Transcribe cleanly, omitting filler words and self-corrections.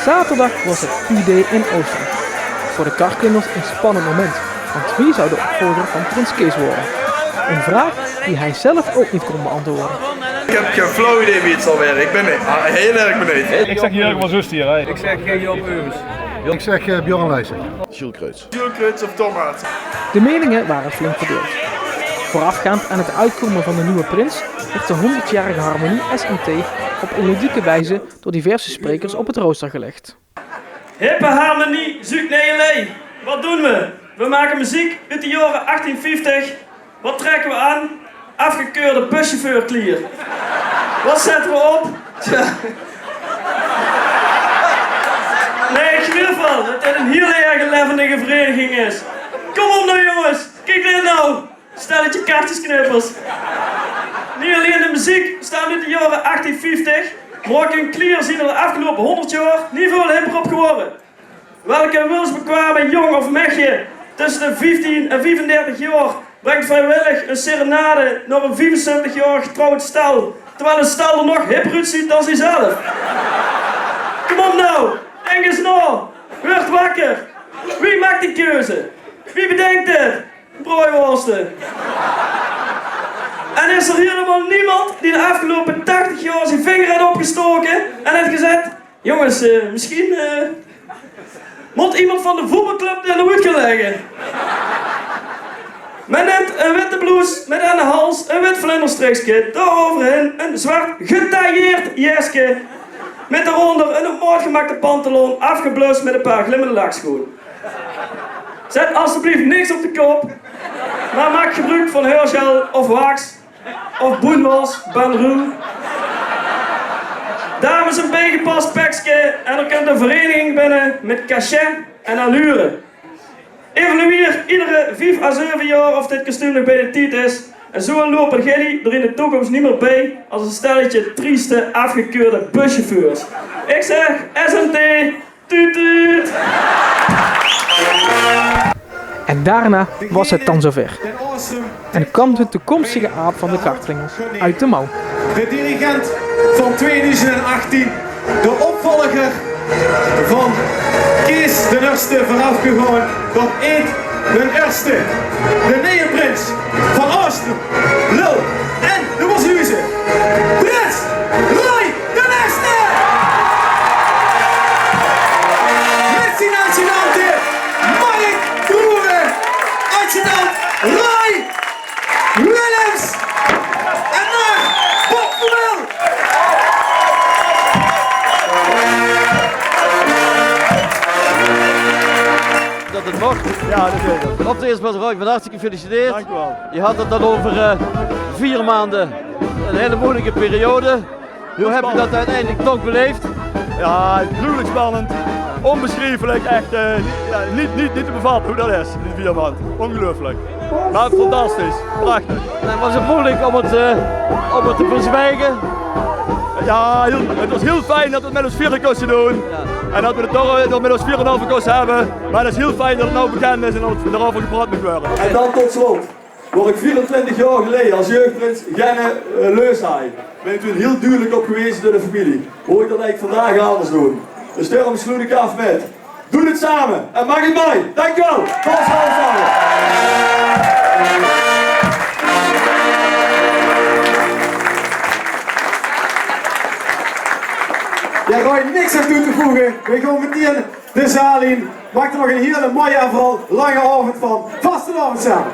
Zaterdag was het ID in Oostenrijk. Voor de kartklingers een spannend moment, want wie zou de opvolger van Prins Kees worden? Een vraag die hij zelf ook niet kon beantwoorden. Ik heb geen flauw idee wie het zal werden. Ik ben heel erg benieuwd. Ik zeg Jurgen van Zust hier. Hè. Ik zeg Joop Eurus. Ik zeg Bjorn Leijsen. Jules Kreutz. Jules Kreutz of Thomas. De meningen waren flink verdeeld. Voorafgaand aan het uitkomen van de nieuwe prins werd de 100-jarige harmonie SMT op een ludieke wijze door diverse sprekers op het rooster gelegd. Hippe harmonie, zoek naar je lee. Wat doen we? We maken muziek uit de jaren 1850. Wat trekken we aan? Afgekeurde buschauffeurklier. Wat zetten we op? Tja. Nee, ik geloof wel dat dit een heel erg levendige vereniging is. Kom op nou jongens, kijk dit nou. Stelletje kaartjesknippers. Niet alleen de muziek staat uit de jaren 1850, maar ook een klier zien er de afgelopen 100 jaar niet veel hipper op geworden. Welke wilsbekwame jong of mechje tussen de 15 en 35 jaar brengt vrijwillig een serenade naar een 75 jaar getrouwd stel, terwijl een stel er nog hipper uitziet dan zichzelf? Kom op nou, denk eens na, word wakker. Wie maakt die keuze? Wie bedenkt dit? Brooiworsten. En is er hier helemaal niemand die de afgelopen 80 jaar zijn vinger had opgestoken en heeft gezegd: jongens, misschien moet iemand van de voetbalclub in de hoed gaan leggen. Men neemt een witte blouse met aan de hals een wit vlinderstreksje, daaroverheen een zwart getailleerd jesje met daaronder een op maat gemaakte pantalon afgeblust met een paar glimmende lakschoenen. Zet alsjeblieft niks op de kop, maar maak gebruik van haargel of wax of boenwas, banroel. Dames een bijgepast pekje en er komt een vereniging binnen met cachet en allure. Evalueer iedere 5 à 7 jaar of dit kostuum nog bij de tijd is. En zo lopen jullie er in de toekomst niet meer bij als een stelletje trieste afgekeurde buschauffeurs. Ik zeg SMT, tuut tuut. En daarna was het dan zover. En kwam de toekomstige aap van de kartklingers uit de mouw. De dirigent van 2018, de opvolger van Kees de Eerste voorafgegaan door Eed de Eerste, de nieuwe prins van Oosten, Lul en de Boshuizen, Prins Roy de Eerste! Met zijn adjudante Mark Broeren, adjudant Roy Willems en naar Bob Verwil! Dat het mocht. Ja, dat weet ik. Op de eerste plaats Roy, van hartstikke gefeliciteerd. Dank u wel. Je had het dan over 4 maanden. Een hele moeilijke periode. Hoe heb je dat uiteindelijk toch beleefd? Ja, gruwelijk spannend. Onbeschrijfelijk, echt niet te bevatten hoe dat is, die 4 maanden. Ongelooflijk. Maar fantastisch, prachtig. En was het moeilijk om het te verzwijgen? Ja, het was heel fijn dat we het met ons 4e kosten doen. Ja. En dat we het toch nog met ons 4,5 kosten hebben. Maar het is heel fijn dat het nou bekend is en dat het erover gepraat moet worden. En dan tot slot, word ik 24 jaar geleden als jeugdprins Genne Leushaai. Ben ik toen heel duidelijk op gewezen door de familie. Hoe ik dat eigenlijk vandaag anders doen. Dus daarom sluit ik af met: doe het samen en maak het mooi. Dankjewel. Tot samen. Ja, Roy, niks aan toe te voegen. We gaan meteen de zaal in. Maak er nog een hele mooie aanval, lange avond van. Vastenavond samen.